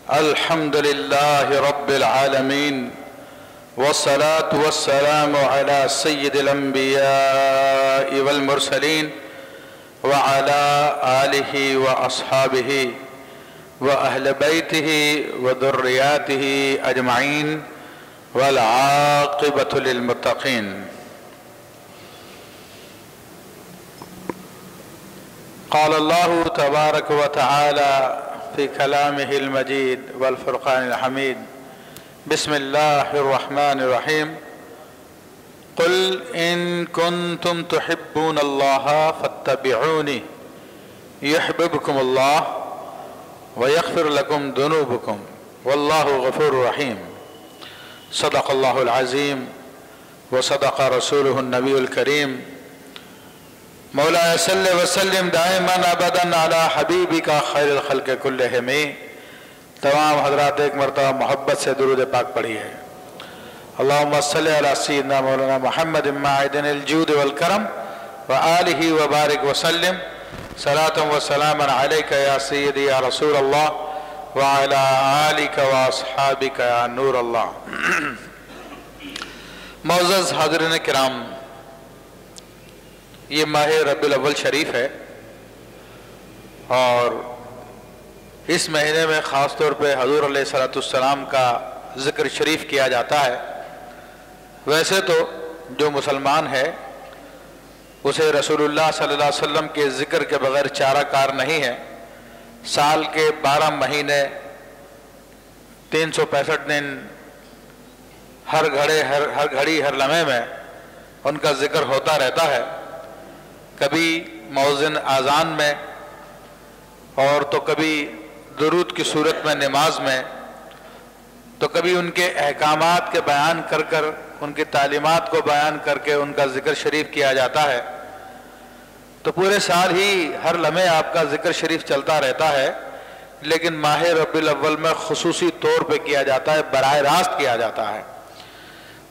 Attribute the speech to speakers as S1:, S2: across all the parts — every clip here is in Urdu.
S1: الحمد لله رب العالمين والصلاة والسلام على سيد الأنبياء والمرسلين وعلى آله وأصحابه وأهل بيته وذرياته أجمعين والعاقبة للمتقين. قال الله تبارك وتعالى في كلامه المجيد والفرقان الحميد: بسم الله الرحمن الرحيم. قل إن كنتم تحبون الله فاتبعوني يحببكم الله ويغفر لكم ذنوبكم والله غفور رحيم. صدق الله العظيم وصدق رسوله النبي الكريم. مولاي صل وسلم دائما ابدا على حبیبک خیر الخلق کلہم. تمام حضرات ایک مرتبہ محبت سے درود پاک پڑھی ہے. اللہم صلی علی سیدنا مولانا محمد معدن الجود والکرم وآلہ وبارک وسلم صلاۃ و سلاما علیک یا سیدی یا رسول اللہ وعلی آلک واصحابک یا نور اللہ. معزز حاضرین کرام، یہ ماہ ربیع الاول شریف ہے اور اس مہینے میں خاص طور پہ حضور علیہ الصلوۃ والسلام کا ذکر شریف کیا جاتا ہے. ویسے تو جو مسلمان ہے اسے رسول اللہ صلی اللہ علیہ وسلم کے ذکر کے بغیر چارہ کار نہیں ہے. سال کے 12 مہینے 365 دن ہر گھڑی ہر لمحے میں ان کا ذکر ہوتا رہتا ہے. کبھی مؤذن اذان میں اور تو کبھی درود کی صورت میں نماز میں، تو کبھی ان کے احکامات کے بیان کر کر ان کی تعلیمات کو بیان کر کے ان کا ذکر شریف کیا جاتا ہے. تو پورے سال ہی ہر لمحے آپ کا ذکر شریف چلتا رہتا ہے، لیکن ماہ ربیع الاول میں خصوصی طور پہ کیا جاتا ہے، براہ راست کیا جاتا ہے.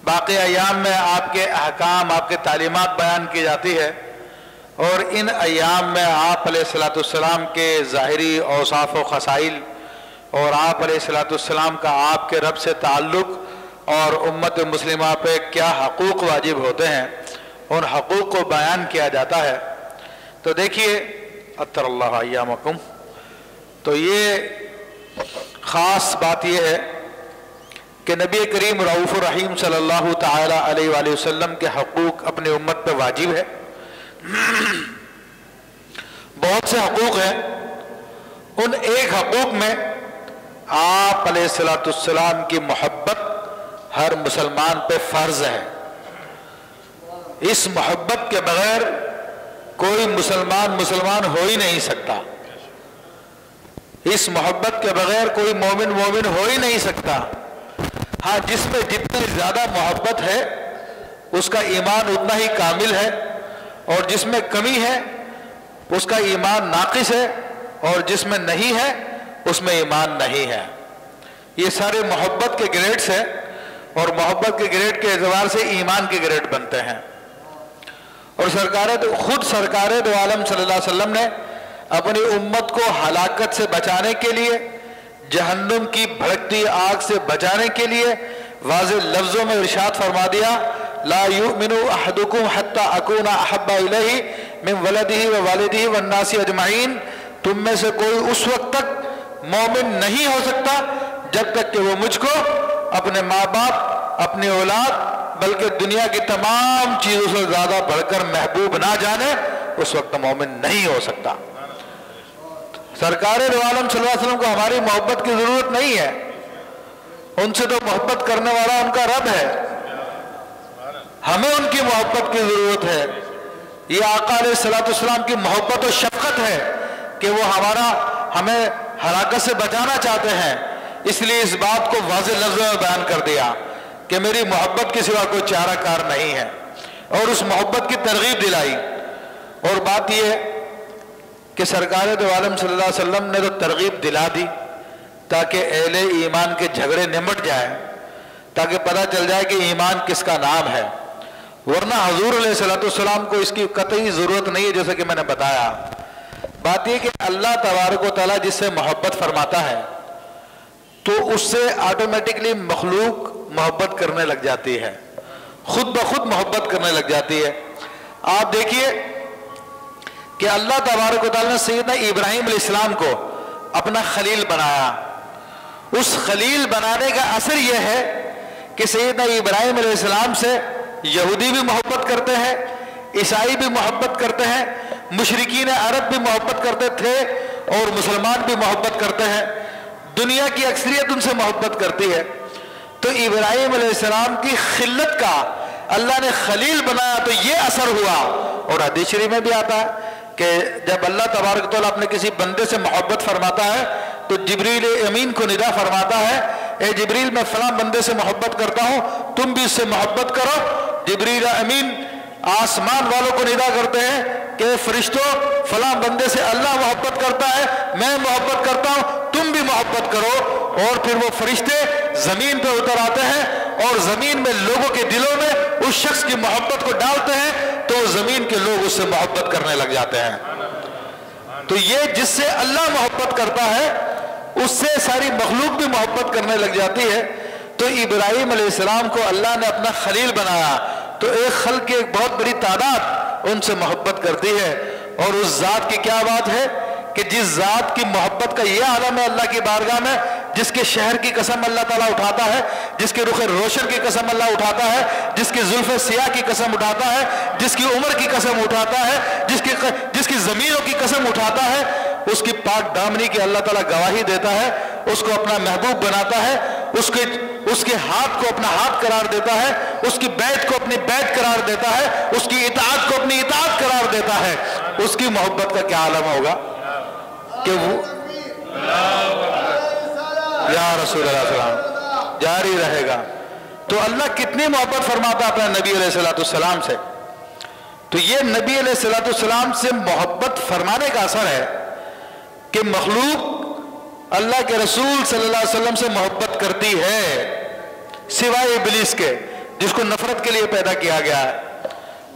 S1: باقی ایام میں آپ کے احکام، آپ کے تعلیمات بیان کی جاتی ہے، اور ان ایام میں آپ علیہ الصلوۃ والسلام کے ظاہری اوصاف و خصائل اور آپ علیہ الصلوۃ والسلام کا آپ کے رب سے تعلق اور امت مسلمہ پہ کیا حقوق واجب ہوتے ہیں، ان حقوق کو بیان کیا جاتا ہے. تو دیکھیے اطہر اللہ ایامکم، تو یہ خاص بات یہ ہے کہ نبی کریم رؤوف الرحیم صلی اللہ تعالی علیہ وآلہ وسلم کے حقوق اپنی امت پہ واجب ہے. بہت سے حقوق ہیں، ان ایک حقوق میں آپ علیہ الصلوۃ والسلام کی محبت ہر مسلمان پہ فرض ہے. اس محبت کے بغیر کوئی مسلمان ہو ہی نہیں سکتا. اس محبت کے بغیر کوئی مومن ہو ہی نہیں سکتا. ہاں، جس میں جتنی زیادہ محبت ہے اس کا ایمان اتنا ہی کامل ہے، اور جس میں کمی ہے اس کا ایمان ناقص ہے، اور جس میں نہیں ہے اس میں ایمان نہیں ہے. یہ سارے محبت کے گریڈز ہیں، اور محبت کے گریڈ کے اعتبار سے ایمان کے گریڈ بنتے ہیں. اور خود سرکار دو عالم صلی اللہ علیہ وسلم نے اپنی امت کو ہلاکت سے بچانے کے لیے، جہنم کی بھڑکتی آگ سے بچانے کے لیے واضح لفظوں میں ارشاد فرما دیا: لا یؤمن احدکم حتی اکون احب الیہ من ولدہ ووالدہ والناس اجمعین. تم میں سے کوئی اس وقت تک مومن نہیں ہو سکتا جب تک کہ وہ مجھ کو اپنے ماں باپ، اپنی اولاد، بلکہ دنیا کی تمام چیزوں سے زیادہ بڑھ کر محبوب نہ جانے. اس وقت مومن نہیں ہو سکتا. سرکار دو عالم صلی اللہ علیہ وسلم کو ہماری محبت کی ضرورت نہیں ہے، ان سے تو محبت کرنے والا ان کا رب ہے. ہمیں ان کی محبت کی ضرورت ہے. یہ آقا علیہ الصلوۃ والسلام کی محبت و شفقت ہے کہ وہ ہمیں ہلاکت سے بچانا چاہتے ہیں. اس لیے اس بات کو واضح لفظوں میں بیان کر دیا کہ میری محبت کے سوا کوئی چارہ کار نہیں ہے، اور اس محبت کی ترغیب دلائی. اور بات یہ ہے کہ سرکار دو عالم صلی اللہ علیہ وسلم نے تو ترغیب دلا دی تاکہ اہل ایمان کے جھگڑے نمٹ جائیں، تاکہ پتہ چل جائے کہ ایمان کس کا نام ہے. ورنہ حضور علیہ الصلوۃ والسلام کو اس کی قطعی ضرورت نہیں ہے. جیسا کہ میں نے بتایا، بات یہ کہ اللہ تبارک و تعالیٰ جس سے محبت فرماتا ہے تو اس سے آٹومیٹکلی مخلوق محبت کرنے لگ جاتی ہے، خود بخود محبت کرنے لگ جاتی ہے۔ آپ دیکھیے کہ اللہ تبارک و تعالیٰ نے سیدنا ابراہیم علیہ السلام کو اپنا خلیل بنایا۔ اس خلیل بنانے کا اثر یہ ہے کہ سیدنا ابراہیم علیہ السلام سے یہودی بھی محبت کرتے ہیں، عیسائی بھی محبت کرتے ہیں، مشرکین عرب بھی محبت کرتے تھے اور مسلمان بھی محبت کرتے ہیں، دنیا کی اکثریت ان سے محبت کرتی ہے۔ تو ابراہیم علیہ السلام کی خلت کا اللہ نے خلیل بنایا تو یہ اثر ہوا۔ اور حدیث شریف میں بھی آتا ہے کہ جب اللہ تبارک و تعالیٰ اپنے کسی بندے سے محبت فرماتا ہے تو جبریل امین کو ندا فرماتا ہے، اے جبریل میں فلاں بندے سے محبت کرتا ہوں، تم بھی اس سے محبت کرو۔ جبریل امین آسمان والوں کو ندا کرتے ہیں کہ فرشتوں فلاں بندے سے اللہ محبت کرتا ہے، میں محبت کرتا ہوں، تم بھی محبت کرو۔ اور پھر وہ فرشتے زمین پہ اتر آتے ہیں اور زمین میں لوگوں کے دلوں میں اس شخص کی محبت کو ڈالتے ہیں تو زمین کے لوگ اس سے محبت کرنے لگ جاتے ہیں۔ تو یہ جس سے اللہ محبت کرتا ہے اس سے ساری مخلوق بھی محبت کرنے لگ جاتی ہے۔ تو ابراہیم علیہ السلام کو اللہ نے اپنا خلیل بنایا تو ایک خلق کی ایک بہت بڑی تعداد ان سے محبت کرتی ہے۔ اور اس ذات کی کیا بات ہے کہ جس ذات کی محبت کا یہ عالم ہے اللہ کی بارگاہ میں، جس کے شہر کی قسم اللہ تعالیٰ اٹھاتا ہے، جس کے رخ روشن کی قسم اللہ اٹھاتا ہے، جس کی زلف سیاہ کی قسم اٹھاتا ہے، جس کی عمر کی قسم اٹھاتا ہے، جس کی زمینوں کی قسم اٹھاتا ہے، اس کی پاک دامنی کی اللہ تعالیٰ گواہی دیتا ہے، اس کو اپنا محبوب بناتا ہے، اس کے ہاتھ کو اپنا ہاتھ قرار دیتا ہے، اس کی بیعت کو اپنی بیعت قرار دیتا ہے، اس کی اطاعت کو اپنی اطاعت قرار دیتا ہے۔ اس کی محبت کا کیا عالم ہوگا کہ وہ یا رسول اللہ صلی اللہ علیہ وسلم جاری رہے گا۔ تو اللہ کتنی محبت فرماتا اپنے نبی علیہ السلام سے۔ تو یہ نبی علیہ السلام سے محبت فرمانے کا اثر ہے کہ مخلوق اللہ کے رسول صلی اللہ علیہ وسلم سے محبت کرتی ہے، سوائے ابلیس کے جس کو نفرت کے لیے پیدا کیا گیا ہے۔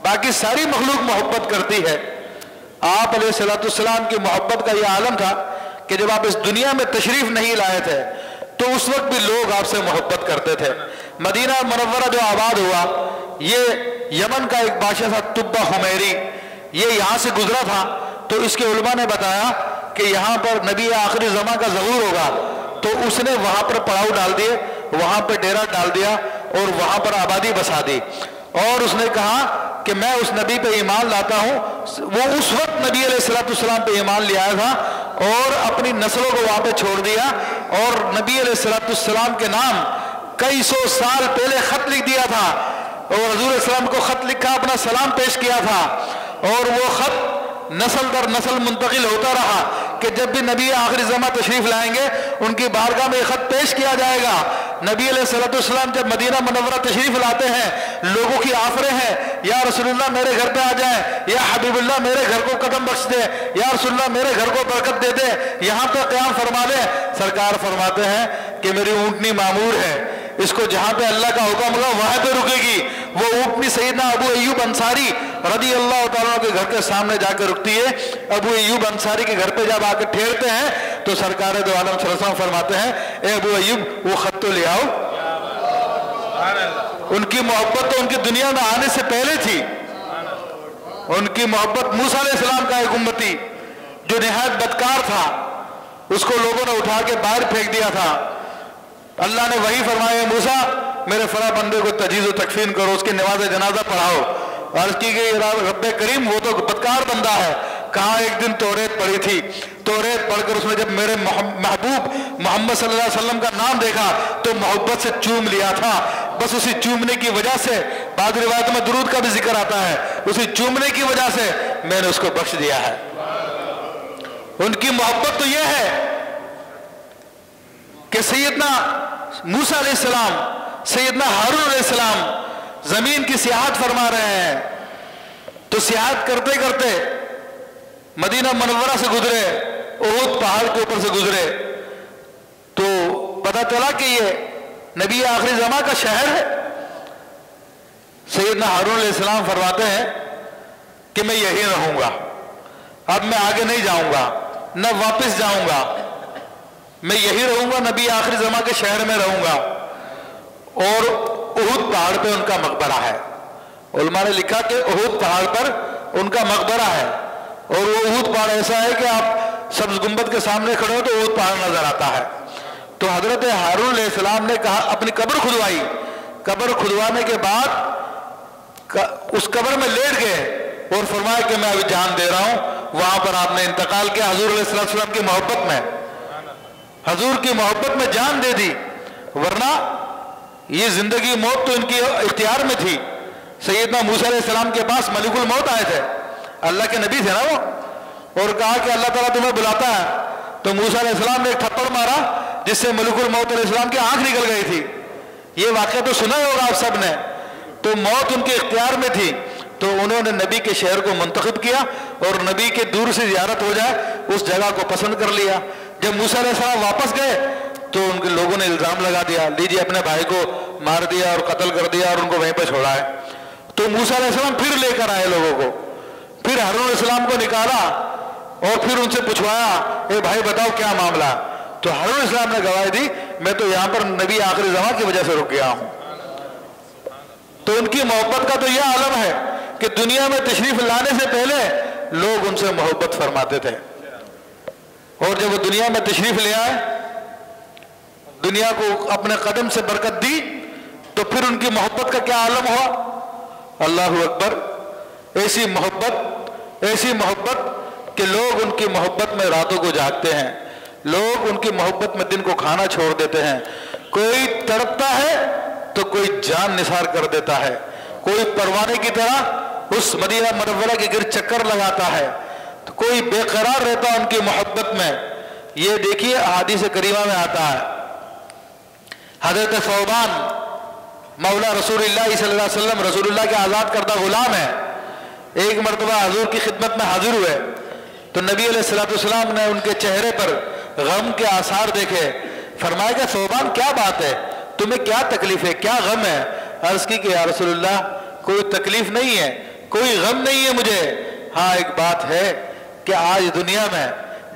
S1: باقی ساری مخلوق محبت کرتی ہے۔ آپ علیہ السلام کی محبت کا یہ عالم تھا کہ جب آپ اس دنیا میں تشریف نہیں لائے تھے تو اس وقت بھی لوگ آپ سے محبت کرتے تھے۔ مدینہ منورہ جو آباد ہوا، یہ یمن کا ایک بادشاہ تھا طبہ حمیری، یہ یہاں سے گزرا تھا تو اس کے علماء نے بتایا کہ یہاں پر نبی آخری زمان کا ظہور ہوگا، تو اس نے وہاں پر پڑاؤ ڈال دیے، وہاں پہ ڈیرا ڈال دیا اور وہاں پر آبادی بسا دی، اور اس نے کہا کہ میں اس نبی پہ ایمان لاتا ہوں۔ وہ اس وقت نبی علیہ السلام پہ ایمان لے آیا تھا اور اپنی نسلوں کو وہاں پہ چھوڑ دیا، اور نبی علیہ السلام کے نام کئی سو سال پہلے خط لکھ دیا تھا، اور حضور السلام کو خط لکھا، اپنا سلام پیش کیا تھا، اور وہ خط نسل در نسل منتقل ہوتا رہا کہ جب بھی نبی آخری زمان تشریف لائیں گے ان کی بارگاہ میں یہ خط پیش کیا جائے گا۔ نبی علیہ السلام جب مدینہ منورہ تشریف لاتے ہیں، لوگوں کی آفریں ہیں، یا رسول اللہ میرے گھر پہ آ جائیں، یا حبیب اللہ میرے گھر کو قدم بخش دے، یا رسول اللہ میرے گھر کو برکت دے دے، یہاں پہ قیام فرما دے۔ سرکار فرماتے ہیں کہ میری اونٹنی معمور ہے، اس کو جہاں پہ اللہ کا حکم ہوگا وہاں پہ رکے گی۔ وہ اونٹنی سیدنا ابو ایوب انصاری رضی اللہ تعالیٰ کے گھر کے سامنے جا کے رکتی ہے۔ ابو ایوب انصاری کے گھر پہ جب آ کے ٹھہرتے ہیں تو سرکار دو عالم صلی اللہ علیہ وسلم فرماتے ہیں، اے ابو ایوب وہ خط تو لے آؤ۔ ان کی محبت تو ان کی دنیا میں آنے سے پہلے تھی۔ ان کی محبت موسیٰ علیہ السلام کا ایک امتی جو نہایت بدکار تھا، اس کو لوگوں نے اٹھا کے باہر پھینک دیا تھا، اللہ نے وہی فرمایا، موسیٰ میرے فلاں بندے کو تجہیز و تکفین کرو، اس کی نماز جنازہ پڑھاؤ۔ عرض کی گئی رب کریم وہ تو بدکار بندہ ہے۔ کہاں ایک دن توریت پڑھی تھی، توریت پڑھ کر اس نے جب میرے محبوب محمد صلی اللہ علیہ وسلم کا نام دیکھا تو محبت سے چوم لیا تھا۔ بس اسی چومنے کی وجہ سے، بعض روایت میں درود کا بھی ذکر آتا ہے، اسی چومنے کی وجہ سے میں نے اس کو بخش دیا ہے۔ ان کی محبت تو یہ ہے کہ سیدنا موسیٰ علیہ السلام، سیدنا ہارون علیہ السلام زمین کی سیاحت فرما رہے ہیں، تو سیاحت کرتے کرتے مدینہ منورہ سے گزرے، احد پہاڑ کے اوپر سے گزرے، تو پتہ چلا کہ یہ نبی آخری زمان کا شہر ہے۔ سیدنا ہارون علیہ السلام فرماتے ہیں کہ میں یہی رہوں گا، اب میں آگے نہیں جاؤں گا، نہ واپس جاؤں گا۔ میں یہی رہوں گا، نبی آخری زمان کے شہر میں رہوں گا، اور احد پہاڑ پہ ان کا مقبرہ ہے۔ علماء نے لکھا کہ احد پہاڑ پر ان کا مقبرہ ہے، اور وہ احد پہاڑ ایسا ہے کہ آپ سبز گنبد کے سامنے کھڑے ہو تو احد پہاڑ نظر آتا ہے۔ تو حضرت ہارون علیہ السلام نے کہا، اپنی قبر کھدوائی، قبر کھدوانے کے بعد اس قبر میں لیٹ گئے اور فرمایا کہ میں ابھی جان دے رہا ہوں۔ وہاں پر آپ نے انتقال کیا حضور علیہ السلام کی محبت میں، حضور کی محبت میں جان دے دی، ورنہ یہ زندگی موت تو ان کی اختیار میں تھی۔ سیدنا موسیٰ علیہ السلام کے پاس ملک الموت آئے تھے، اللہ کے نبی تھے نا وہ، اور کہا کہ اللہ تعالیٰ تمہیں بلاتا ہے، تو موسیٰ علیہ السلام نے ایک تھپڑ مارا جس سے ملک الموت علیہ السلام کی آنکھ نکل گئی تھی۔ یہ واقعہ تو سنا ہی ہوگا آپ سب نے۔ تو موت ان کے اختیار میں تھی، تو انہوں نے نبی کے شہر کو منتخب کیا اور نبی کے دور سے زیارت ہو جائے اس جگہ کو پسند کر لیا۔ جب موسیٰ علیہ السلام واپس گئے تو ان کے لوگوں نے الزام لگا دیا، لیجیے اپنے بھائی کو مار دیا اور قتل کر دیا اور ان کو وہیں پہ چھوڑا ہے۔ تو موسیٰ علیہ السلام پھر لے کر آئے لوگوں کو، پھر ہارون علیہ السلام کو نکالا اور پھر ان سے پوچھوایا، اے بھائی بتاؤ کیا معاملہ؟ تو ہارون علیہ السلام نے گواہی دی، میں تو یہاں پر نبی آخری زمان کی وجہ سے رک گیا ہوں۔ تو ان کی محبت کا تو یہ عالم ہے کہ دنیا میں تشریف لانے سے پہلے لوگ ان سے محبت فرماتے تھے، اور جب وہ دنیا میں تشریف لے آئے، دنیا کو اپنے قدم سے برکت دی، تو پھر ان کی محبت کا کیا عالم ہوا؟ اللہ اکبر! ایسی محبت کہ لوگ ان کی محبت میں راتوں کو جاگتے ہیں، لوگ ان کی محبت میں دن کو کھانا چھوڑ دیتے ہیں۔ کوئی تڑپتا ہے تو کوئی جان نثار کر دیتا ہے، کوئی پروانے کی طرح اس مدینہ منورہ کے گرد چکر لگاتا ہے، تو کوئی بے قرار رہتا ان کی محبت میں۔ یہ دیکھیے احادیث کریمہ میں آتا ہے، حضرت ثوبان مولا رسول اللہ صلی اللہ علیہ وسلم، رسول اللہ کے آزاد کردہ غلام ہے، ایک مرتبہ حضور کی خدمت میں حاضر ہوئے تو نبی علیہ السلام نے ان کے چہرے پر غم کے آثار دیکھے، فرمایا کہ ثوبان کیا بات ہے، تمہیں کیا تکلیف ہے، کیا غم ہے؟ عرض کی کہ یا رسول اللہ کوئی تکلیف نہیں ہے، کوئی غم نہیں ہے مجھے، ہاں ایک بات ہے کہ آج دنیا میں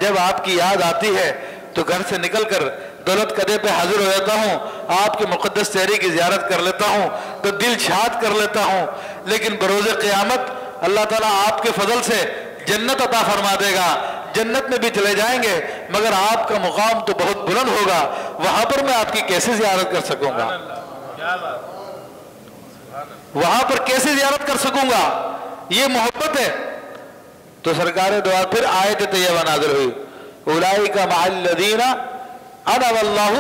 S1: جب آپ کی یاد آتی ہے تو گھر سے نکل کر دولت قدے پہ حاضر ہو جاتا ہوں، آپ کے مقدس چہرے کی زیارت کر لیتا ہوں تو دل شاد کر لیتا ہوں، لیکن بروز قیامت اللہ تعالیٰ آپ کے فضل سے جنت عطا فرما دے گا، جنت میں بھی چلے جائیں گے، مگر آپ کا مقام تو بہت بلند ہوگا، وہاں پر میں آپ کی کیسے زیارت کر سکوں گا؟ وہاں پر کیسے زیارت کر سکوں گا؟ یہ محبت ہے۔ تو سرکار دعا پھر آیت طیبہ نازل ہوئی، اولئک مع الذین انعم اللہ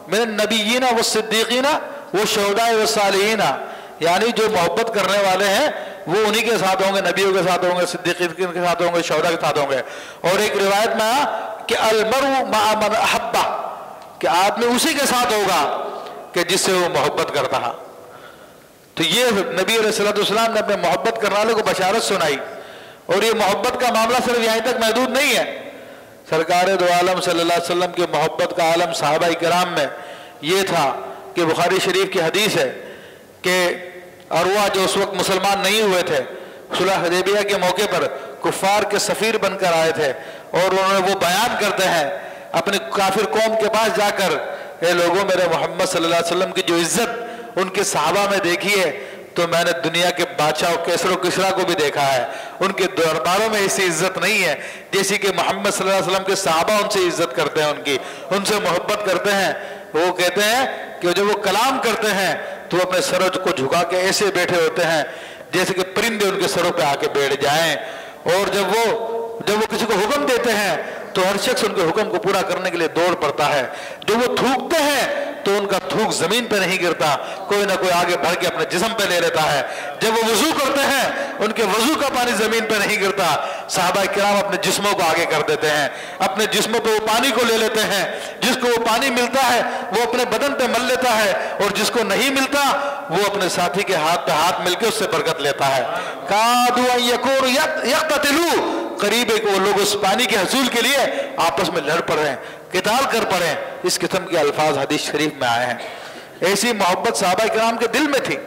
S1: من النبیین والصدیقین والشہداء والصالحین، یعنی جو محبت کرنے والے ہیں وہ انہی کے ساتھ ہوں گے، نبیوں کے ساتھ ہوں گے، صدیقین کے ساتھ ہوں گے، شہداء کے ساتھ ہوں گے۔ اور ایک روایت میں آیا کہ المرء مع من احبہ، کہ آدمی اسی کے ساتھ ہوگا کہ جس سے وہ محبت کرتا ہے۔ تو یہ نبی علیہ السلام نے اپنے محبت کرنے والے کو بشارت سنائی، اور یہ محبت کا معاملہ صرف یہیں تک محدود نہیں ہے۔ سرکار دو عالم صلی اللہ علیہ وسلم کے محبت کا عالم صحابہ کرام میں یہ تھا کہ بخاری شریف کی حدیث ہے کہ عروہ جو اس وقت مسلمان نہیں ہوئے تھے، صلح حدیبیہ کے موقع پر کفار کے سفیر بن کر آئے تھے، اور انہوں نے وہ بیان کرتے ہیں اپنی کافر قوم کے پاس جا کر، اے لوگوں میرے محمد صلی اللہ علیہ وسلم کی جو عزت ان کے صحابہ میں دیکھی ہے تو میں نے دنیا کے بادشاہ کیسر و کسریٰ کو بھی دیکھا ہے، ان کے درباروں میں ایسی عزت نہیں ہے جیسی کہ محمد صلی اللہ علیہ وسلم کے صحابہ ان سے عزت کرتے ہیں، ان سے محبت کرتے ہیں۔ وہ کہتے ہیں کہ جب وہ کلام کرتے ہیں تو وہ اپنے سر کو جھکا کے ایسے بیٹھے ہوتے ہیں جیسے کہ پرندے ان کے سروں پہ آ کے بیٹھ جائیں، اور جب وہ کسی کو حکم دیتے ہیں تو ہر شخص ان کے حکم کو پورا کرنے کے لیے دوڑ پڑتا ہے۔ جب وہ تھوکتے ہیں تو ان کا تھوک زمین پہ نہیں گرتا، کوئی نہ کوئی آگے بڑھ کے اپنے جسم پہ لے لیتا ہے۔ جب وہ وضو کرتے ہیں ان کے وضو کا پانی زمین پہ نہیں گرتا، صحابہ کرام اپنے جسموں کو آگے کر دیتے ہیں، اپنے جسموں پہ وہ پانی کو لے لیتے ہیں، جس کو وہ پانی ملتا ہے وہ اپنے بدن پہ مل لیتا ہے، اور جس کو نہیں ملتا وہ اپنے ساتھی کے ہاتھ پہ ہاتھ مل کے اس سے برکت لیتا ہے۔ کادوا ان یکونوا یقتتلوا، قریب ہے کہ وہ لوگ اس پانی کے حصول کے لیے آپس میں لڑ پڑیں، قتال کر پڑیں، اس قسم کے الفاظ حدیث شریف میں آئے ہیں۔ ایسی محبت صحابہ کرام کے دل میں تھی۔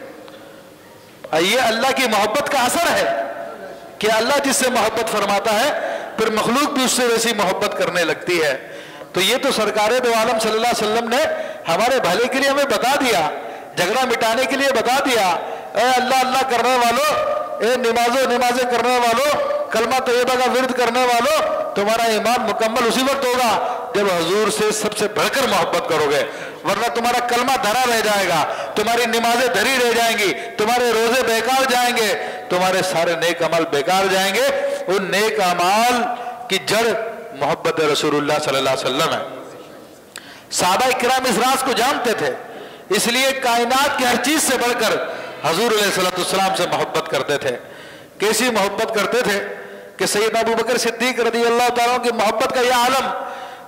S1: یہ اللہ کی محبت کا اثر ہے کہ اللہ جس سے محبت فرماتا ہے پھر مخلوق بھی اس سے ویسی محبت کرنے لگتی ہے۔ تو یہ تو سرکار دو عالم صلی اللہ علیہ وسلم نے ہمارے بھلے کے لیے ہمیں بتا دیا، جھگڑا مٹانے کے لیے بتا دیا، اے اللہ اللہ کرنے والوں، اے نمازیں کرنے والوں، کلمہ طیبہ کا ورد کرنے والوں، تمہارا ایمان مکمل اسی وقت ہوگا جب حضور سے سب سے بڑھ کر محبت کرو گے، ورنہ تمہارا کلمہ دھرا رہ جائے گا، تمہاری نمازیں دھری رہ جائیں گی، تمہارے روزے بیکار جائیں گے، تمہارے سارے نیک عمل بیکار جائیں گے۔ ان نیک اعمال کی جڑ محبت رسول اللہ صلی اللہ علیہ وسلم ہے۔ صحابہ کرام اس راز کو جانتے تھے، اس لیے کائنات کی ہر چیز سے بڑھ کر حضور علیہ السلام سے محبت کرتے تھے۔ کیسی محبت کرتے تھے کہ سیدنا ابو بکر صدیق رضی اللہ تعالیٰ عنہ کی محبت کا یہ عالم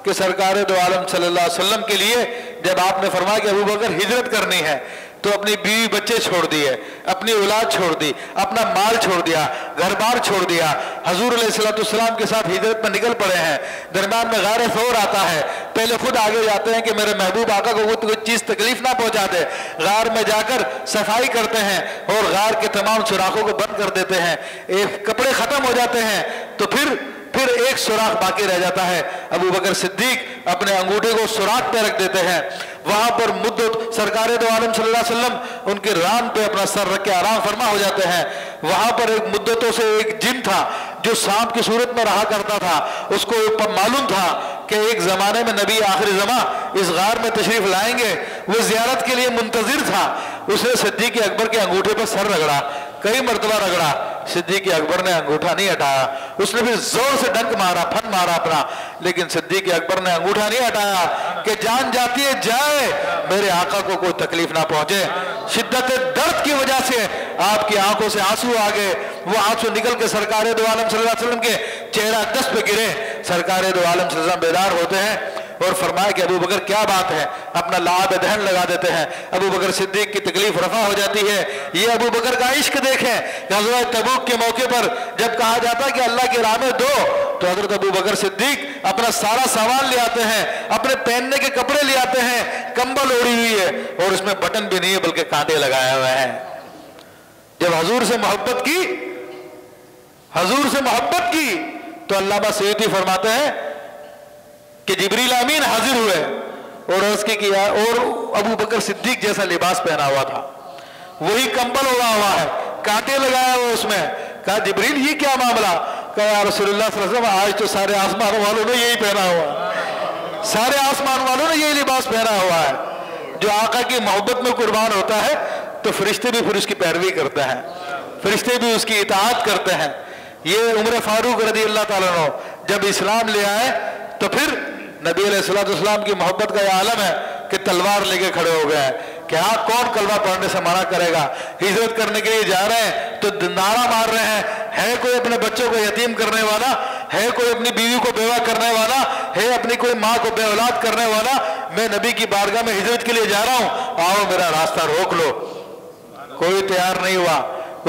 S1: کہ سرکار دو عالم صلی اللہ علیہ وسلم کے لیے جب آپ نے فرمایا کہ ابو بکر ہجرت کرنی ہے تو اپنی بیوی بچے چھوڑ دیے، اپنی اولاد چھوڑ دی، اپنا مال چھوڑ دیا، گھر بار چھوڑ دیا، حضور علیہ السلام کے ساتھ ہجرت پر نکل پڑے ہیں۔ درمیان میں غار ثور آتا ہے، پہلے خود آگے جاتے ہیں کہ میرے محبوب آقا کو کوئی چیز تکلیف نہ پہنچا دے، غار میں جا کر صفائی کرتے ہیں اور غار کے تمام سوراخوں کو بند کر دیتے ہیں، کپڑے ختم ہو جاتے ہیں تو پھر ایک سوراخ باقی رہ جاتا ہے، ابو بکر صدیق اپنے انگوٹھے کو سوراخ پہ رکھ دیتے ہیں، وہاں پر مدت سرکار دو عالم صلی اللہ علیہ وسلم ان کے ران پہ اپنا سر رکھ کے آرام فرما ہو جاتے ہیں۔ وہاں پر ایک مدتوں سے ایک جن تھا جو سانپ کی صورت میں رہا کرتا تھا، اس کو معلوم تھا کہ ایک زمانے میں نبی آخری زمان اس غار میں تشریف لائیں گے، وہ زیارت کے لیے منتظر تھا۔ اس نے صدیق اکبر کے انگوٹھے پر سر رگڑا، کئی مرتبہ رگڑا، صدیق اکبر نے انگوٹھا نہیں ہٹایا، اس نے پھر زور سے ڈنک مارا، پھن مارا اپنا، لیکن صدیق اکبر نے انگوٹھا نہیں ہٹایا کہ جان جاتی ہے جائے، میرے آقا کو کوئی تکلیف نہ پہنچے۔ شدت درد کی وجہ سے آپ کی آنکھوں سے آنسو آ گئے، وہ آنسو نکل کے سرکار دو عالم صلی اللہ علیہ وسلم کے چہرہ اقدس پہ گرے۔ سرکار دو عالم صلی اللہ علیہ وسلم بیدار ہوتے ہیں اور فرمایا کہ ابو بکر کیا بات ہے، اپنا لعاب دہن لگا دیتے ہیں، ابو بکر صدیق کی تکلیف رفع ہو جاتی ہے۔ یہ ابو بکر کا عشق دیکھیں کہ حضرت تبوک کے موقع پر جب کہا جاتا ہے کہ اللہ کی راہ میں دو تو حضرت ابو بکر صدیق اپنا سارا سامان لے آتے ہیں، اپنے پہننے کے کپڑے لے آتے ہیں، کمبل اوڑی ہوئی ہے اور اس میں بٹن بھی نہیں ہے بلکہ کانٹے لگائے ہوئے ہیں۔ جب حضور سے محبت کی تو علامہ سیوطی فرماتے ہیں کہ جبریل امین حاضر ہوئے اور عرض کی کیا اور ابو بکر صدیق جیسا لباس پہنا ہوا تھا، وہی کمبل اوڑا ہوا ہے، کانٹے لگایا ہوا اس میں۔ کہا جبریل یہ کیا معاملہ؟ کہا یا رسول اللہ صلی اللہ علیہ وسلم آج تو سارے آسمان والوں نے یہی پہنا ہوا ہے، سارے آسمان والوں نے یہی لباس پہنا ہوا ہے۔ جو آقا کی محبت میں قربان ہوتا ہے تو فرشتے بھی پھر اس کی پیروی کرتے ہیں، فرشتے بھی اس کی اطاعت کرتے ہیں۔ یہ عمر فاروق رضی اللہ تعالیٰ عنہ جب اسلام لے آئے تو پھر نبی علیہ السلام کی محبت کا یہ عالم ہے کہ تلوار لے کے کھڑے ہو گئے ہیں کہ ہاں کون کلمہ پڑھنے سے منع کرے گا، ہجرت کرنے کے لیے جا رہے ہیں تو نعرہ مار رہے ہیں، ہے کوئی اپنے بچوں کو یتیم کرنے والا، ہے کوئی اپنی بیوی کو بیوہ کرنے والا، ہے اپنی کوئی ماں کو بے اولاد کرنے والا، میں نبی کی بارگاہ میں ہجرت کے لیے جا رہا ہوں، آؤ میرا راستہ روک لو۔ کوئی تیار نہیں ہوا۔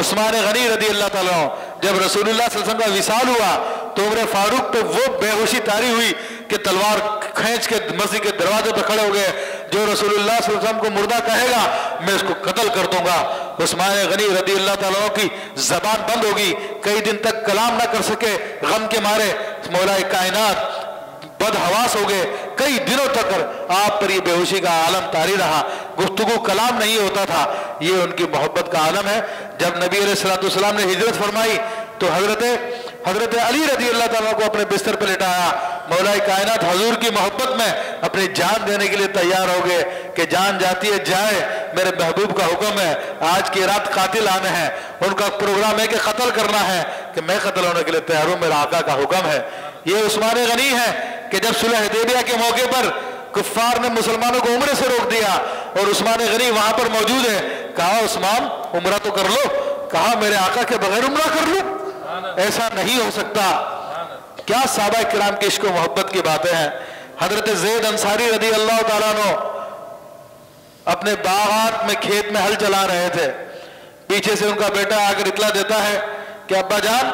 S1: عثمان غنی رضی اللہ تعالیٰ عنہ جب رسول اللہ صلی اللہ علیہ وسلم کا وصال ہوا تو عمر فاروق پہ وہ بے ہوشی طاری ہوئی کہ تلوار کھینچ کے مسجد کے دروازے پہ کھڑے ہو گئے، جو رسول اللہ صلی اللہ علیہ وسلم کو مردہ کہے گا میں اس کو قتل کر دوں گا۔ عثمان غنی رضی اللہ تعالیٰ عنہ کی زبان بند ہوگی، کئی دن تک کلام نہ کر سکے، غم کے مارے مولا کائنات بد حواس ہو گئے، کئی دنوں تک آپ پر یہ بے ہوشی کا عالم طاری رہا، گفتگو کلام نہیں ہوتا تھا۔ یہ ان کی محبت کا عالم ہے۔ جب نبی علیہ السلام نے ہجرت فرمائی تو حضرت علی رضی اللہ تعالیٰ کو اپنے بستر پہ لٹایا، مولا کائنات حضور کی محبت میں اپنی جان دینے کے لیے تیار ہو گئے کہ جان جاتی ہے جائے، میرے محبوب کا حکم ہے، آج کی رات قاتل آنے ہیں، ان کا پروگرام ہے کہ قتل کرنا ہے، کہ میں قتل ہونے کے لیے تیار ہوں، میرا آقا کا حکم ہے۔ یہ عثمان غنی ہے کہ جب صلح حدیبیہ کے موقع پر کفار نے مسلمانوں کو عمرے سے روک دیا اور عثمان غنی وہاں پر موجود ہے، کہا عثمان عمرہ تو کر لو، کہا میرے آقا کے بغیر عمرہ کر لو، ایسا نہیں ہو سکتا۔ کیا صحابہ کرام کی عشق و محبت کی باتیں ہیں۔ حضرت زید انصاری رضی اللہ تعالیٰ عنہ اپنے باغات میں کھیت میں ہل چلا رہے تھے، پیچھے سے ان کا بیٹا آ کر اطلاع دیتا ہے کہ ابا جان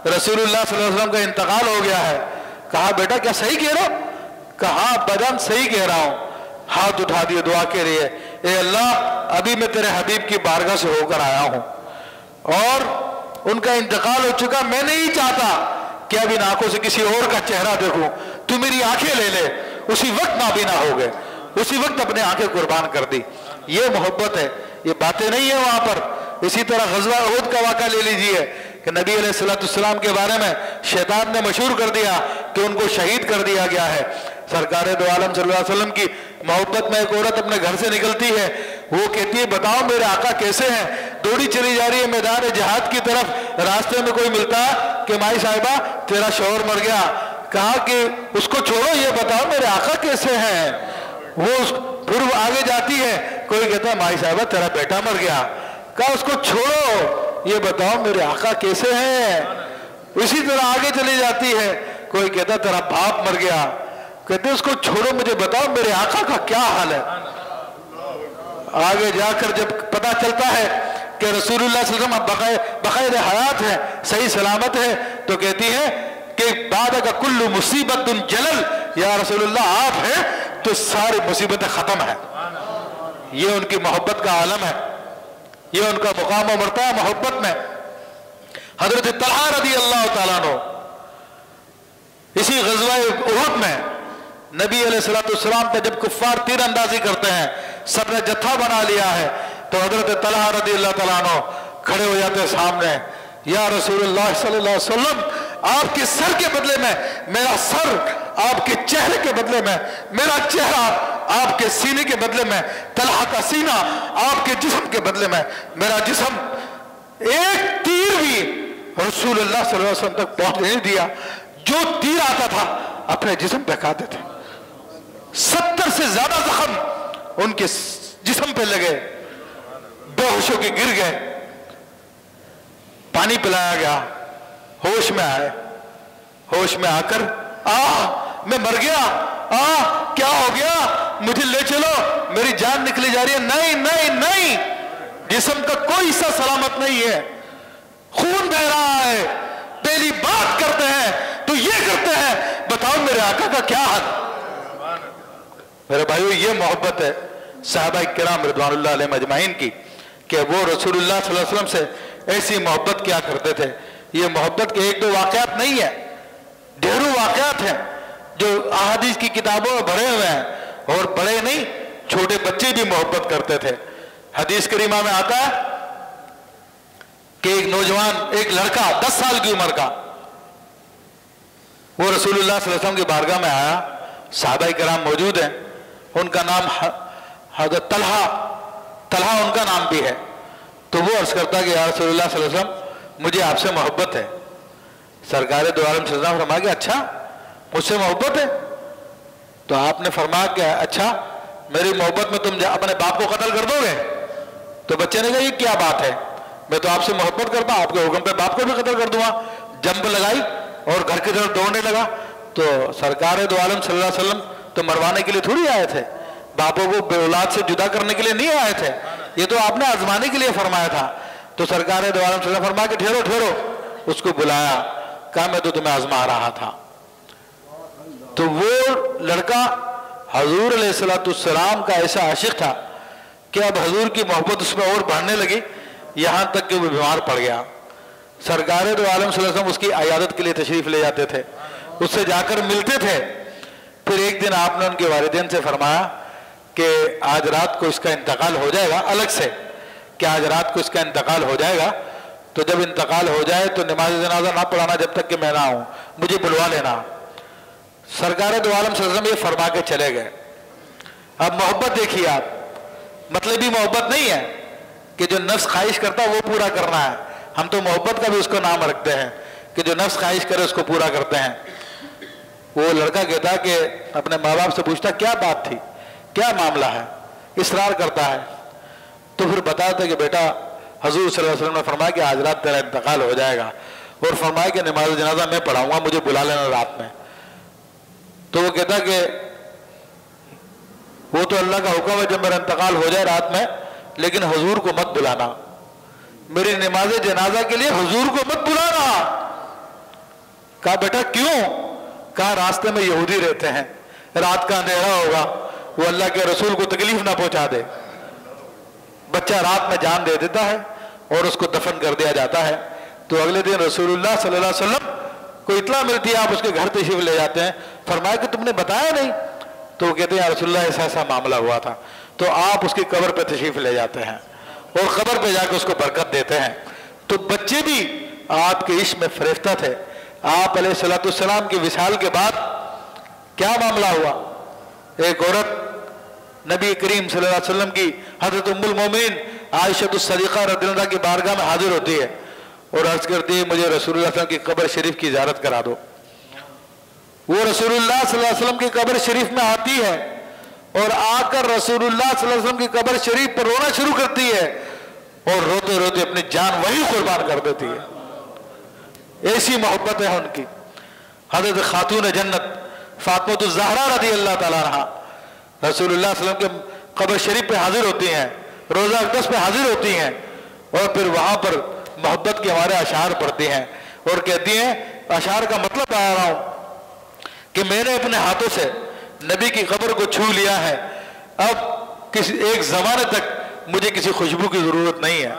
S1: رسول اللہ صلی اللہ علیہ وسلم کا انتقال ہو گیا ہے۔ کہا بیٹا کیا صحیح کہہ رہا ہو؟ کہا ابا جان صحیح کہہ رہا ہوں۔ ہاتھ اٹھا دیے، دعا کے لیے، اے اللہ ابھی میں تیرے حبیب کی بارگاہ سے ہو کر آیا ہوں اور ان کا انتقال ہو چکا، میں نہیں چاہتا کہ اب ان آنکھوں سے کسی اور کا چہرہ دیکھوں، تو میری آنکھیں لے لے اسی وقت نابینا ہو گئے، اسی وقت اپنے آنکھیں قربان کر دی. یہ محبت ہے، یہ باتیں نہیں ہیں وہاں پر. اسی طرح غزوہ احد کا واقعہ لے لیجئے کہ نبی علیہ السلام کے بارے میں شیطان نے مشہور کر دیا کہ ان کو شہید کر دیا گیا ہے. سرکار دو عالم صلی اللہ علیہ وسلم کی محبت میں ایک عورت اپنے گھر سے نکلتی ہے، وہ کہتی ہے بتاؤ میرے آقا کیسے ہیں. دوڑی چلی جا رہی ہے میدان جہاد کی طرف، راستے میں کوئی ملتا کہ مائی صاحبہ تیرا شوہر مر گیا. کہا کہ اس کو چھوڑو، یہ بتاؤ میرے آقا کیسے ہیں. پھر وہ آگے جاتی ہے، کوئی کہتا ہے مائی صاحبہ تیرا بیٹا مر گیا. کہا اس کو چھوڑو، یہ بتاؤ میرے آقا کیسے ہیں. اسی طرح آگے چلی جاتی ہے، کوئی کہتا تیرا باپ مر گیا. کہتے اس کو چھوڑو، مجھے بتاؤ میرے آقا کا کیا حال ہے. آگے جا کر جب پتا چلتا ہے کہ رسول اللہ صلی اللہ علیہ وسلم بقید حیات ہے، صحیح سلامت ہے، تو کہتی ہے کہ بعد کا کل مصیبت جلل، یا رسول اللہ آپ ہیں تو ساری مصیبتیں ختم ہیں. یہ ان کی محبت کا عالم ہے، یہ ان کا مقام و مرتبہ محبت میں. حضرت طلحہ رضی اللہ تعالیٰ عنہ اسی غزوہ احد میں نبی علیہ السلام پہ جب کفار تیر اندازی کرتے ہیں، سب نے جتھا بنا لیا ہے، تو حضرت طلحہ رضی اللہ تعالیٰ عنہ کھڑے ہو جاتے ہیں سامنے. یا رسول اللہ صلی اللہ علیہ وسلم، آپ کے سر کے بدلے میں میرا سر، آپ کے چہرے کے بدلے میں میرا چہرہ، آپ کے سینے کے بدلے میں طلحہ کا سینہ، آپ کے جسم کے بدلے میں میرا جسم. ایک تیر بھی رسول اللہ صلی اللہ علیہ وسلم تک پہنچ نہیں دیا. جو تیر آتا تھا اپنے جسم پہ کھاتے تھے. 70 سے زیادہ زخم ان کے جسم پہ لگے، بے ہوش ہو کے گر گئے. پانی پلایا گیا، ہوش میں آئے. ہوش میں آ کر میں مر گیا، کیا ہو گیا، مجھے لے چلو، میری جان نکلی جا رہی ہے. نہیں نہیں نہیں، جسم کا کوئی حصہ سلامت نہیں ہے، خون بہ رہا ہے. پہلی بات کرتے ہیں تو یہ کرتے ہیں، بتاؤ میرے آقا کا کیا حال. میرے بھائیو، یہ محبت ہے صحابہ کرام رضوان اللہ علیہم اجمعین کی، کہ وہ رسول اللہ صلی اللہ علیہ وسلم سے ایسی محبت کیا کرتے تھے. یہ محبت کے ایک دو واقعات نہیں ہیں، ڈھیروں واقعات ہیں جو احادیث کی کتابوں میں بھرے ہوئے ہیں. اور بڑے نہیں، چھوٹے بچے بھی محبت کرتے تھے. حدیث کریمہ میں آتا ہے کہ ایک نوجوان، ایک لڑکا 10 سال کی عمر کا، وہ رسول اللہ صلی اللہ علیہ وسلم کی بارگاہ میں آیا. صحابہ کرام موجود ہیں، ان کا نام حضرت طلحہ ان کا نام بھی ہے. تو وہ عرض کرتا کہ یا رسول اللہ صلی اللہ علیہ وسلم، مجھے آپ سے محبت ہے. سرکار دو عالم صلی اللہ علیہ وسلم فرمایا کہ اچھا مجھ سے محبت ہے. تو آپ نے فرمایا کہ اچھا میری محبت میں تم اپنے باپ کو قتل کر دو گے؟ تو بچے نے کہا یہ کیا بات ہے، میں تو آپ سے محبت کرتا ہوں، آپ کے حکم پہ باپ کو بھی قتل کر دوں گا. جنب لگائی اور گھر کی طرف دوڑنے لگا. تو سرکار دو عالم صلی اللہ علیہ وسلم تو مروانے کے لیے تھوڑی آئے تھے، باپوں کو بے اولاد سے جدا کرنے کے لیے نہیں آئے تھے، یہ تو آپ نے آزمانے کے لیے فرمایا تھا. تو سرکار دو عالم صلی اللہ علیہ وسلم فرمایا کہ ٹھہرو ٹھہرو. اس کو بلایا، کہا میں تو تمہیں آزما رہا تھا. تو وہ لڑکا حضور علیہ السلام کا ایسا عاشق تھا کہ اب حضور کی محبت اس میں اور بڑھنے لگی، یہاں تک کہ وہ بیمار پڑ گیا. سرکار دو عالم صلی اللہ علیہ وسلم اس کی عیادت کے لیے تشریف لے جاتے تھے، اس سے جا کر ملتے تھے. پھر ایک دن آپ نے ان کے والدین سے فرمایا کہ آج رات کو اس کا انتقال ہو جائے گا، الگ سے کہ آج رات کو اس کا انتقال ہو جائے گا، تو جب انتقال ہو جائے تو نماز جنازہ نہ پڑھانا جب تک کہ میں نہ آؤں، مجھے بلوا لینا. سرکار دو عالم صلی اللہ علیہ وسلم یہ فرما کے چلے گئے. اب محبت دیکھیے آپ، مطلبی محبت نہیں ہے کہ جو نفس خواہش کرتا ہے وہ پورا کرنا ہے. ہم تو محبت کا بھی اس کو نام رکھتے ہیں کہ جو نفس خواہش کرے اس کو پورا کرتے ہیں. وہ لڑکا کہتا کہ اپنے ماں باپ سے پوچھتا کیا بات تھی، کیا معاملہ ہے، اصرار کرتا ہے. تو پھر بتاتا کہ بیٹا حضور صلی اللہ علیہ وسلم نے فرمایا کہ آج رات تیرا انتقال ہو جائے گا، اور فرمایا کہ نماز جنازہ میں پڑھاؤں گا، مجھے بلا لینا رات میں. تو وہ کہتا کہ وہ تو اللہ کا حکم ہے جب میرا انتقال ہو جائے رات میں، لیکن حضور کو مت بلانا، میری نماز جنازہ کے لیے حضور کو مت بلانا. کہا بیٹا کیوں؟ کہا راستے میں یہودی رہتے ہیں، رات کا اندھیرا ہوگا، وہ اللہ کے رسول کو تکلیف نہ پہنچا دے. بچہ رات میں جان دے دیتا ہے اور اس کو دفن کر دیا جاتا ہے. تو اگلے دن رسول اللہ صلی اللہ علیہ وسلم کو اطلاع ملتی ہے، آپ اس کے گھر تشریف لے جاتے ہیں. فرمایا کہ تم نے بتایا نہیں. تو وہ کہتے ہیں رسول اللہ ایسا معاملہ ہوا تھا، تو آپ اس کی قبر پہ تشریف لے جاتے ہیں اور قبر پہ جا کے اس کو برکت دیتے ہیں۔ تو بچے بھی آپ کے عشق میں فریفتہ تھے۔ آپ علیہ الصلوۃ والسلام کی وصال کے بعد کیا معاملہ ہوا؟ ایک عورت نبی کریم صلی اللہ علیہ وسلم کی حضرت ام المومنین عائشہ الصدیقہ رضی اللہ عنہا کی بارگاہ میں حاضر ہوتی ہے اور عرض کرتی ہے مجھے رسول اللہ صلی اللہ علیہ وسلم کی قبر شریف کی زیارت کرا دو۔ وہ رسول اللہ صلی اللہ علیہ وسلم کی قبر شریف میں آتی ہے اور آ کر رسول اللہ صلی اللہ علیہ وسلم کی قبر شریف پر رونا شروع کرتی ہے اور روتے روتے اپنی جان وہی قربان کر دیتی ہے۔ ایسی محبت ہے ان کی۔ حضرت خاتون جنت فاطمہ الزہرا رضی اللہ تعالیٰ عنہا رسول اللہ صلی اللہ علیہ وسلم کے قبر شریف پہ حاضر ہوتی ہیں، روزہ اقدس پہ حاضر ہوتی ہیں اور پھر وہاں پر محبت کے ہمارے اشعار پڑھتی ہیں اور کہتی ہیں، اشعار کا مطلب بتا رہا ہوں کہ میں نے اپنے ہاتھوں سے نبی کی قبر کو چھو لیا ہے، اب کسی ایک زمانے تک مجھے کسی خوشبو کی ضرورت نہیں ہے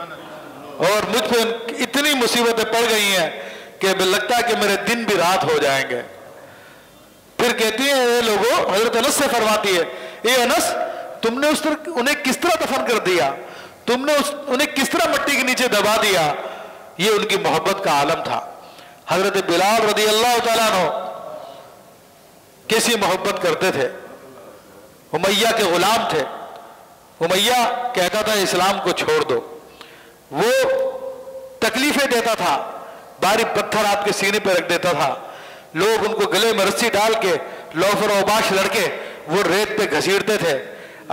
S1: اور مجھ پہ اتنی مصیبتیں پڑ گئی ہیں کہ لگتا ہے کہ میرے دن بھی رات ہو جائیں گے۔ پھر کہتی ہیں اے لوگوں، حضرت انس سے فرماتی ہے اے انس تم نے انہیں کس طرح دفن کر دیا، تم نے انہیں کس طرح مٹی کے نیچے دبا دیا؟ یہ ان کی محبت کا عالم تھا۔ حضرت بلال رضی اللہ تعالیٰ عنہ کیسی محبت کرتے تھے، امیہ کے غلام تھے، امیہ کہتا تھا اسلام کو چھوڑ دو، وہ تکلیفیں دیتا تھا، بھاری پتھر آپ کے سینے پہ رکھ دیتا تھا، لوگ ان کو گلے میں رسی ڈال کے لوفر و باش لڑکے وہ ریت پہ گھسیٹتے تھے۔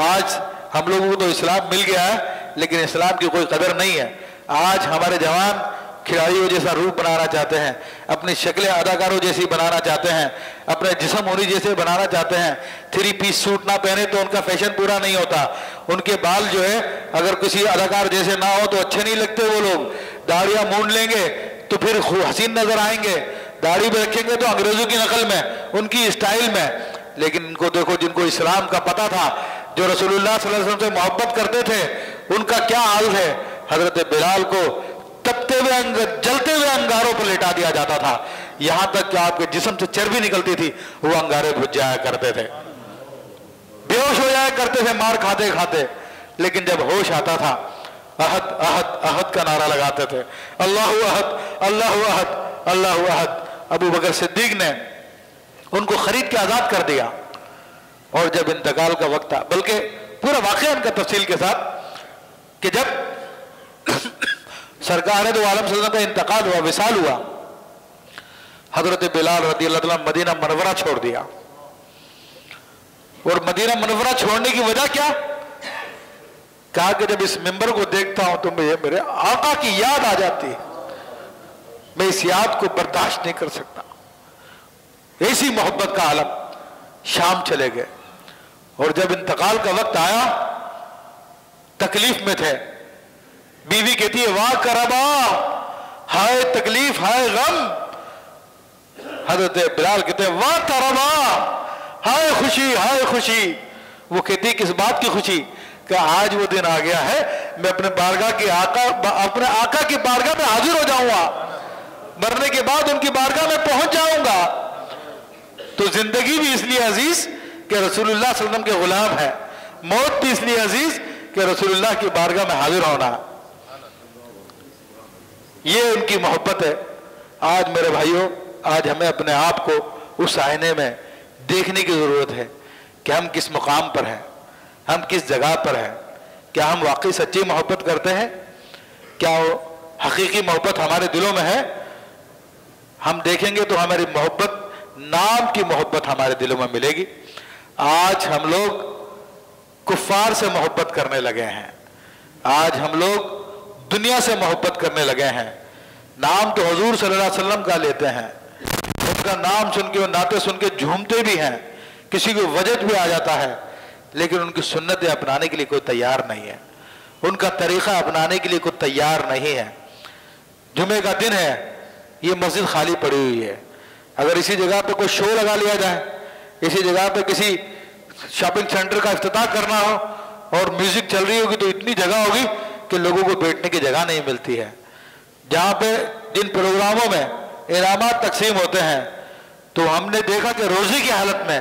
S1: آج ہم لوگوں کو تو اسلام مل گیا ہے لیکن اسلام کی کوئی قدر نہیں ہے۔ آج ہمارے جوان کھلاڑیوں جیسا روپ بنانا چاہتے ہیں، اپنی شکلیں اداکاروں جیسی بنانا چاہتے ہیں، اپنے جسم ہوری جیسے بنانا چاہتے ہیں، 3 پیس سوٹ نہ پہنے تو ان کا فیشن پورا نہیں ہوتا، ان کے بال جو ہے اگر کسی اداکار جیسے نہ ہو تو اچھے نہیں لگتے، وہ لوگ داڑیاں مونڈ لیں گے تو پھر حسین نظر آئیں گے، داڑھی بھی رکھیں گے تو انگریزوں کی نقل میں، ان کی اسٹائل میں۔ لیکن ان کو دیکھو جن کو اسلام کا پتہ تھا، جو رسول اللہ صلی اللہ علیہ وسلم سے محبت کرتے تھے، ان کا کیا حال ہے؟ حضرت بلال کو تپتے ہوئے جلتے ہوئے انگاروں پر لٹا دیا جاتا تھا، یہاں تک کہ آپ کے جسم سے چربی نکلتی تھی، وہ انگارے بھج جایا کرتے تھے، بے ہوش ہو جایا کرتے تھے مار کھاتے کھاتے، لیکن جب ہوش آتا تھا احد احد احد کا نعرہ لگاتے تھے، اللہ احد اللہ احد اللہ احد۔ ابو بکر صدیق نے ان کو خرید کے آزاد کر دیا اور جب انتقال کا وقت تھا، بلکہ پورا واقعہ ان کا تفصیل کے ساتھ، کہ جب سرکار دو عالم صلی اللہ علیہ وسلم کا انتقال ہوا، وصال ہوا، حضرت بلال رضی اللہ عنہ مدینہ منورہ چھوڑ دیا۔ اور مدینہ منورہ چھوڑنے کی وجہ کیا؟ کہا کہ جب اس ممبر کو دیکھتا ہوں تو مجھے میرے آقا کی یاد آ جاتی ہے، میں اس یاد کو برداشت نہیں کر سکتا۔ ایسی محبت کا عالم۔ شام چلے گئے اور جب انتقال کا وقت آیا تکلیف میں تھے، بیوی کہتی ہے واہ کربا، ہائے تکلیف ہائے غم۔ حضرت بلال کہتے ہیں واہ کربا، ہائے خوشی ہائے خوشی۔ وہ کہتی ہے کس بات کی خوشی؟ کہ آج وہ دن آ گیا ہے میں اپنے اپنے آقا کی بارگاہ میں حاضر ہو جاؤں گا، مرنے کے بعد ان کی بارگاہ میں پہنچ جاؤں گا۔ تو زندگی بھی اس لیے عزیز کہ رسول اللہ صلی اللہ علیہ وسلم کے غلام ہے، موت بھی اس لیے عزیز کہ رسول اللہ کی بارگاہ میں حاضر ہونا۔ یہ ان کی محبت ہے۔ آج میرے بھائیوں، آج ہمیں اپنے آپ کو اس آئینے میں دیکھنے کی ضرورت ہے کہ ہم کس مقام پر ہیں، ہم کس جگہ پر ہیں، کیا ہم واقعی سچی محبت کرتے ہیں، کیا وہ حقیقی محبت ہمارے دلوں میں ہے؟ ہم دیکھیں گے تو ہماری محبت، نام کی محبت ہمارے دلوں میں ملے گی۔ آج ہم لوگ کفار سے محبت کرنے لگے ہیں، آج ہم لوگ دنیا سے محبت کرنے لگے ہیں۔ نام تو حضور صلی اللہ علیہ وسلم کا لیتے ہیں، ان کا نام سن کے، نعتیں سن کے جھومتے بھی ہیں، کسی کو وجد بھی آ جاتا ہے، لیکن ان کی سنتیں اپنانے کے لیے کوئی تیار نہیں ہے، ان کا طریقہ اپنانے کے لیے کوئی تیار نہیں ہے۔ جمعے کا دن ہے، یہ مسجد خالی پڑی ہوئی ہے، اگر اسی جگہ پہ کوئی شو لگا لیا جائے، اسی جگہ پہ کسی شاپنگ سینٹر کا افتتاح کرنا ہو اور میوزک چل رہی ہوگی تو اتنی جگہ ہوگی کہ لوگوں کو بیٹھنے کی جگہ نہیں ملتی ہے۔ جہاں پہ جن پروگراموں میں انعامات تقسیم ہوتے ہیں تو ہم نے دیکھا کہ روزی کی حالت میں